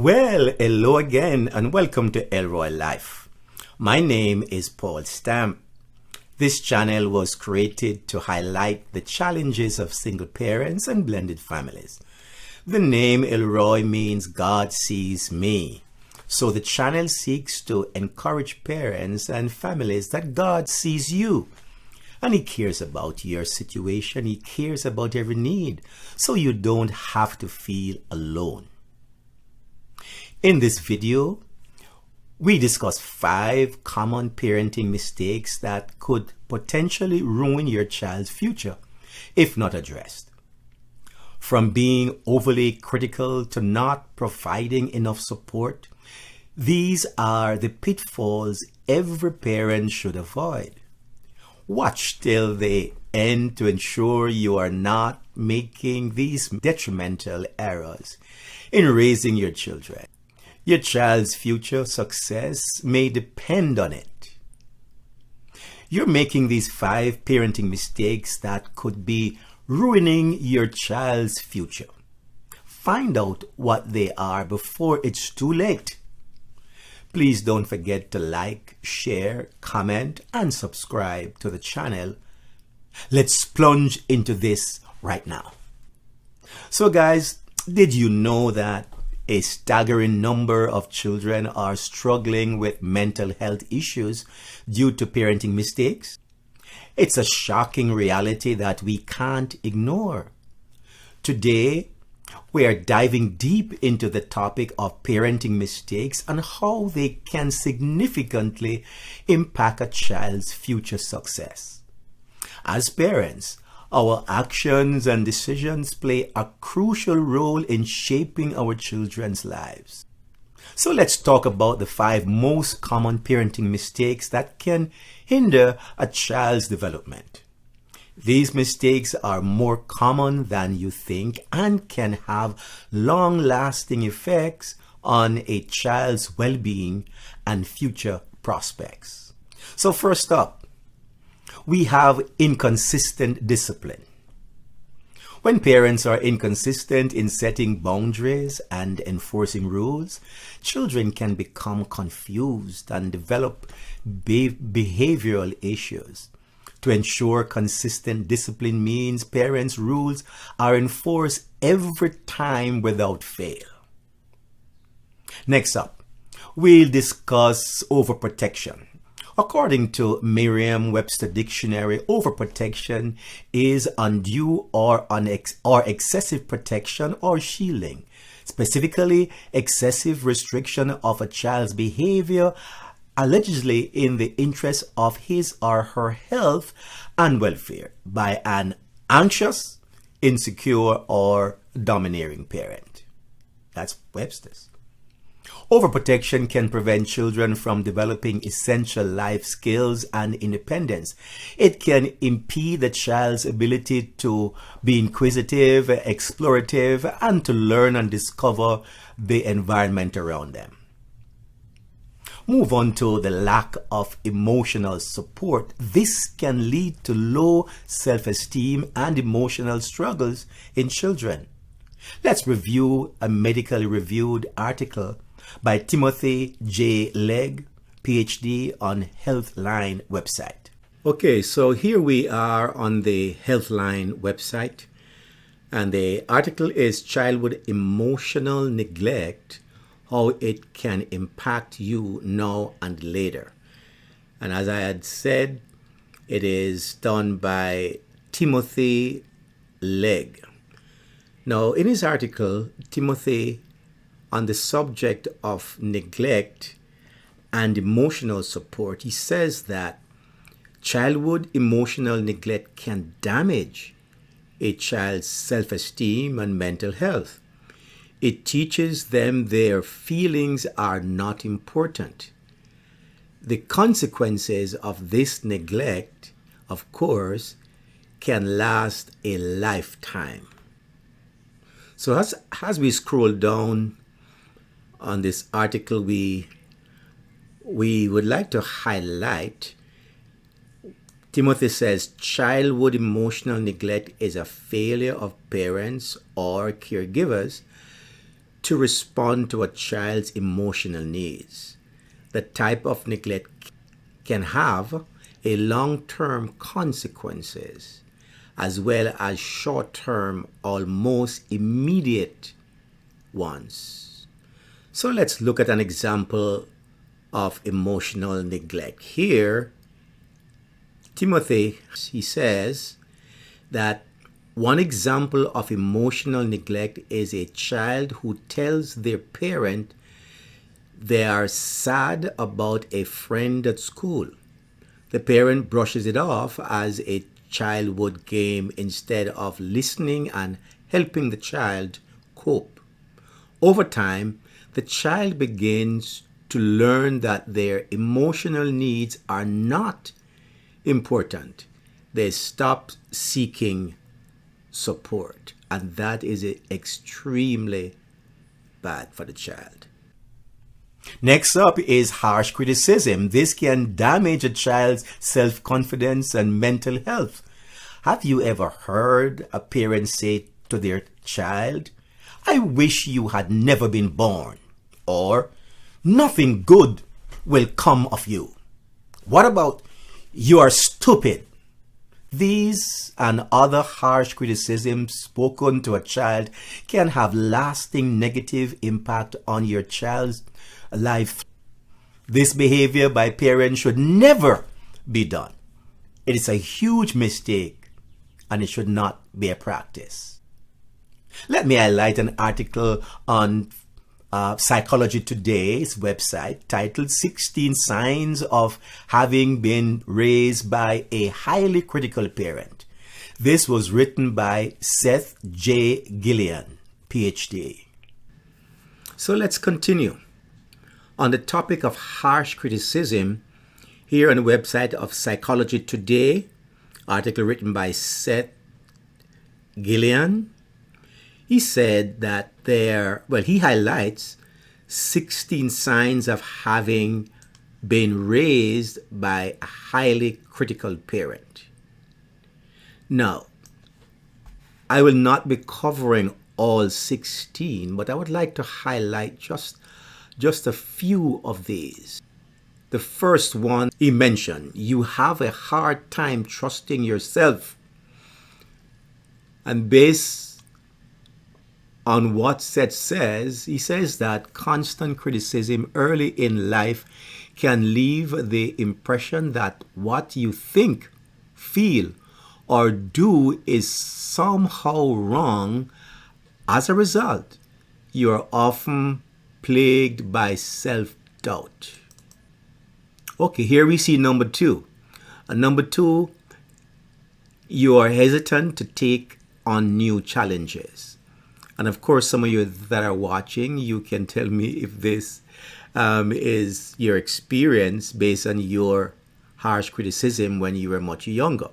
Well, hello again and welcome to Elroy Life. My name is Paul Stamp. This channel was created to highlight the challenges of single parents and blended families. The name Elroy means God sees me. So the channel seeks to encourage parents and families that God sees you. And He cares about your situation. He cares about every need. So you don't have to feel alone. In this video, we discuss 5 common parenting mistakes that could potentially ruin your child's future if not addressed. From being overly critical to not providing enough support, these are the pitfalls every parent should avoid. Watch till the end to ensure you are not making these detrimental errors in raising your children. Your child's future success may depend on it. You're making these 5 parenting mistakes that could be ruining your child's future. Find out what they are before it's too late. Please don't forget to like, share, comment, and subscribe to the channel. Let's plunge into this right now. So guys, did you know that a staggering number of children are struggling with mental health issues due to parenting mistakes? It's a shocking reality that we can't ignore. Today, we are diving deep into the topic of parenting mistakes and how they can significantly impact a child's future success. As parents, our actions and decisions play a crucial role in shaping our children's lives. So let's talk about the 5 most common parenting mistakes that can hinder a child's development. These mistakes are more common than you think and can have long-lasting effects on a child's well-being and future prospects. So first up, we have inconsistent discipline. When parents are inconsistent in setting boundaries and enforcing rules, children can become confused and develop behavioral issues. To ensure consistent discipline means parents' rules are enforced every time without fail. Next up, we'll discuss overprotection. According to Merriam-Webster Dictionary, overprotection is undue or excessive protection or shielding, specifically excessive restriction of a child's behavior, allegedly in the interest of his or her health and welfare by an anxious, insecure, or domineering parent. That's Webster's. Overprotection can prevent children from developing essential life skills and independence. It can impede the child's ability to be inquisitive, explorative, and to learn and discover the environment around them. Move on to the lack of emotional support. This can lead to low self-esteem and emotional struggles in children. Let's review a medically reviewed article by Timothy J. Legg, PhD, on Healthline website. Okay, so here we are on the Healthline website, and the article is Childhood Emotional Neglect, How It Can Impact You Now and Later. And as I had said, it is done by Timothy Legg. Now, in his article, Timothy, on the subject of neglect and emotional support, he says that childhood emotional neglect can damage a child's self-esteem and mental health. It teaches them their feelings are not important. The consequences of this neglect, of course, can last a lifetime. So as we scroll down on this article, we would like to highlight, Timothy says, childhood emotional neglect is a failure of parents or caregivers to respond to a child's emotional needs. The type of neglect can have a long-term consequences as well as short-term, almost immediate ones. So let's look at an example of emotional neglect. Here, Timothy, he says that one example of emotional neglect is a child who tells their parent they are sad about a friend at school. The parent brushes it off as a childhood game instead of listening and helping the child cope. Over time, the child begins to learn that their emotional needs are not important. They stop seeking support, and that is extremely bad for the child. Next up is harsh criticism. This can damage a child's self-confidence and mental health. Have you ever heard a parent say to their child, "I wish you had never been born," or "Nothing good will come of you"? What about "You are stupid"? These and other harsh criticisms spoken to a child can have lasting negative impact on your child's life. This behavior by parents should never be done. It is a huge mistake and it should not be a practice. Let me highlight an article on Psychology Today's website titled 16 Signs of Having Been Raised by a Highly Critical Parent. This was written by Seth J. Gillian, PhD. So let's continue. On the topic of harsh criticism, here on the website of Psychology Today, article written by Seth Gillian, he said that he highlights 16 signs of having been raised by a highly critical parent. Now, I will not be covering all 16, but I would like to highlight just a few of these. The first one he mentioned, you have a hard time trusting yourself. And based on what Seth says, he says that constant criticism early in life can leave the impression that what you think, feel, or do is somehow wrong. As a result, you are often plagued by self-doubt. Okay, here we see number two. Number two, you are hesitant to take on new challenges. And of course, some of you that are watching, you can tell me if this is your experience based on your harsh criticism when you were much younger.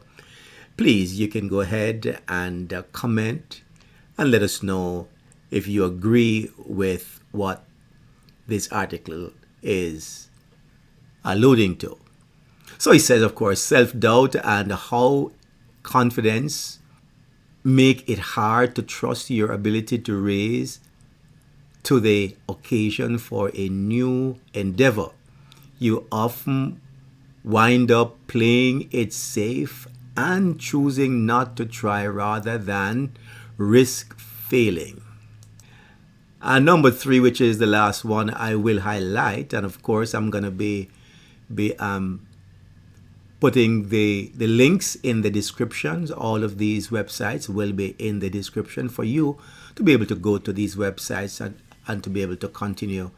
Please, you can go ahead and comment and let us know if you agree with what this article is alluding to. So he says, of course, self-doubt and how confidence make it hard to trust your ability to rise to the occasion for a new endeavor. You often wind up playing it safe and choosing not to try rather than risk failing. And number three, which is the last one I will highlight, and of course I'm going to be putting the links in the descriptions. All of these websites will be in the description for you to be able to go to these websites and to be able to continue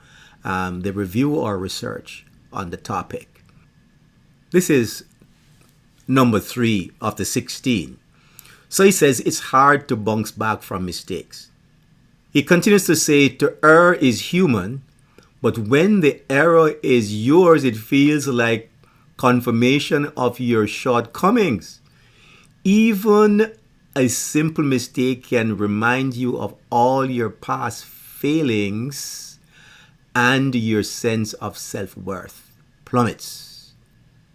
the review or research on the topic. This is number 3 of the 16. So he says it's hard to bounce back from mistakes. He continues to say to err is human, but when the error is yours, it feels like confirmation of your shortcomings. Even a simple mistake can remind you of all your past failings, and your sense of self-worth plummets.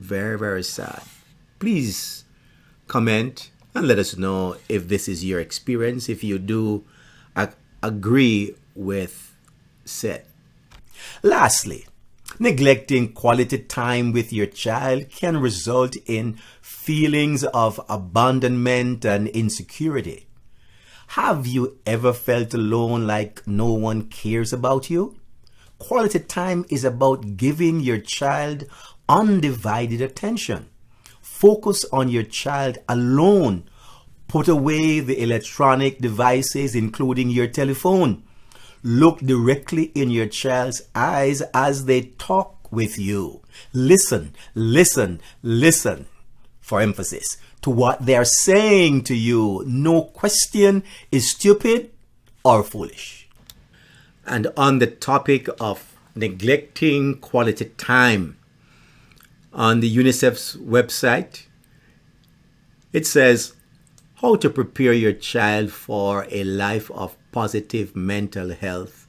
Very, very sad. Please comment and let us know if this is your experience, if you do agree with said. Lastly, neglecting quality time with your child can result in feelings of abandonment and insecurity. Have you ever felt alone, like no one cares about you? Quality time is about giving your child undivided attention. Focus on your child alone. Put away the electronic devices, including your telephone. Look directly in your child's eyes as they talk with you. Listen, listen, listen, for emphasis, to what they're saying to you. No question is stupid or foolish. And on the topic of neglecting quality time, on the UNICEF's website, it says, how to prepare your child for a life of positive mental health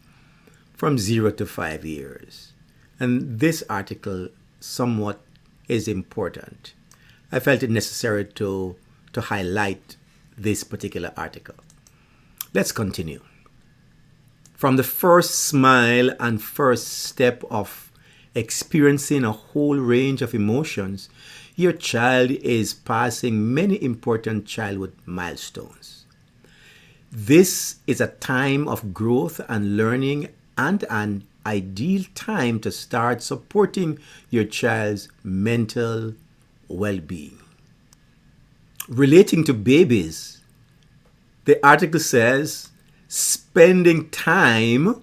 from 0 to 5 years. And this article somewhat is important. I felt it necessary to highlight this particular article. Let's continue. From the first smile and first step of experiencing a whole range of emotions, your child is passing many important childhood milestones. This is a time of growth and learning and an ideal time to start supporting your child's mental well-being. Relating to babies, the article says spending time,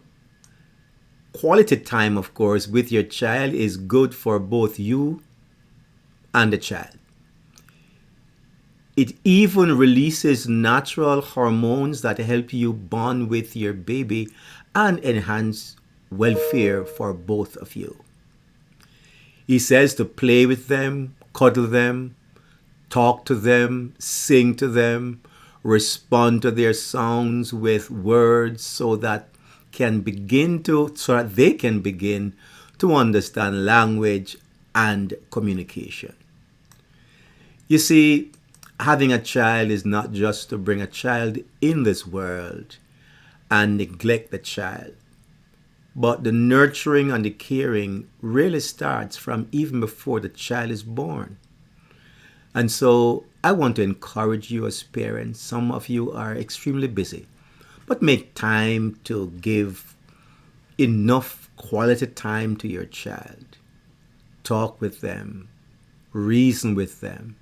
quality time of course, with your child is good for both you and the child. It even releases natural hormones that help you bond with your baby and enhance welfare for both of you. He says to play with them, cuddle them, talk to them, sing to them, respond to their sounds with words so that they can begin to understand language and communication. You see, having a child is not just to bring a child in this world and neglect the child, but the nurturing and the caring really starts from even before the child is born. And so I want to encourage you as parents. Some of you are extremely busy, but make time to give enough quality time to your child. Talk with them, reason with them,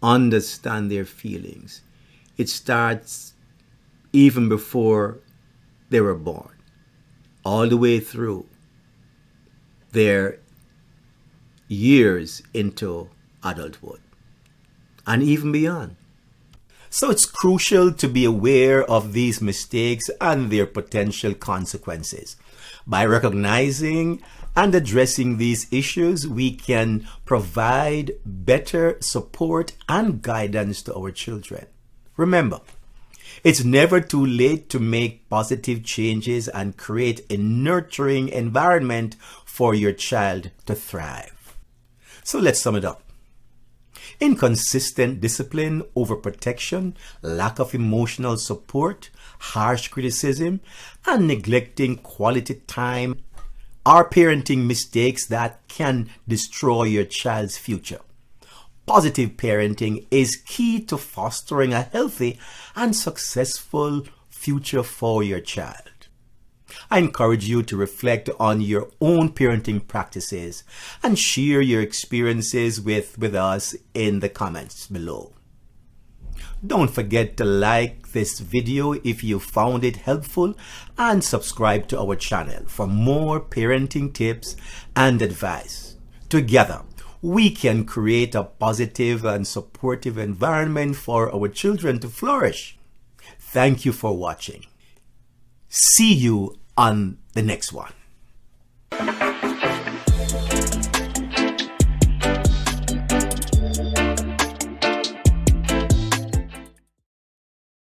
understand their feelings. It starts even before they were born, all the way through their years into adulthood, and even beyond. So it's crucial to be aware of these mistakes and their potential consequences. By recognizing and addressing these issues, we can provide better support and guidance to our children. Remember, it's never too late to make positive changes and create a nurturing environment for your child to thrive. So let's sum it up. Inconsistent discipline, overprotection, lack of emotional support, harsh criticism, and neglecting quality time are parenting mistakes that can destroy your child's future. Positive parenting is key to fostering a healthy and successful future for your child. I encourage you to reflect on your own parenting practices and share your experiences with us in the comments below. Don't forget to like this video if you found it helpful and subscribe to our channel for more parenting tips and advice. Together, we can create a positive and supportive environment for our children to flourish. Thank you for watching. See you on the next one.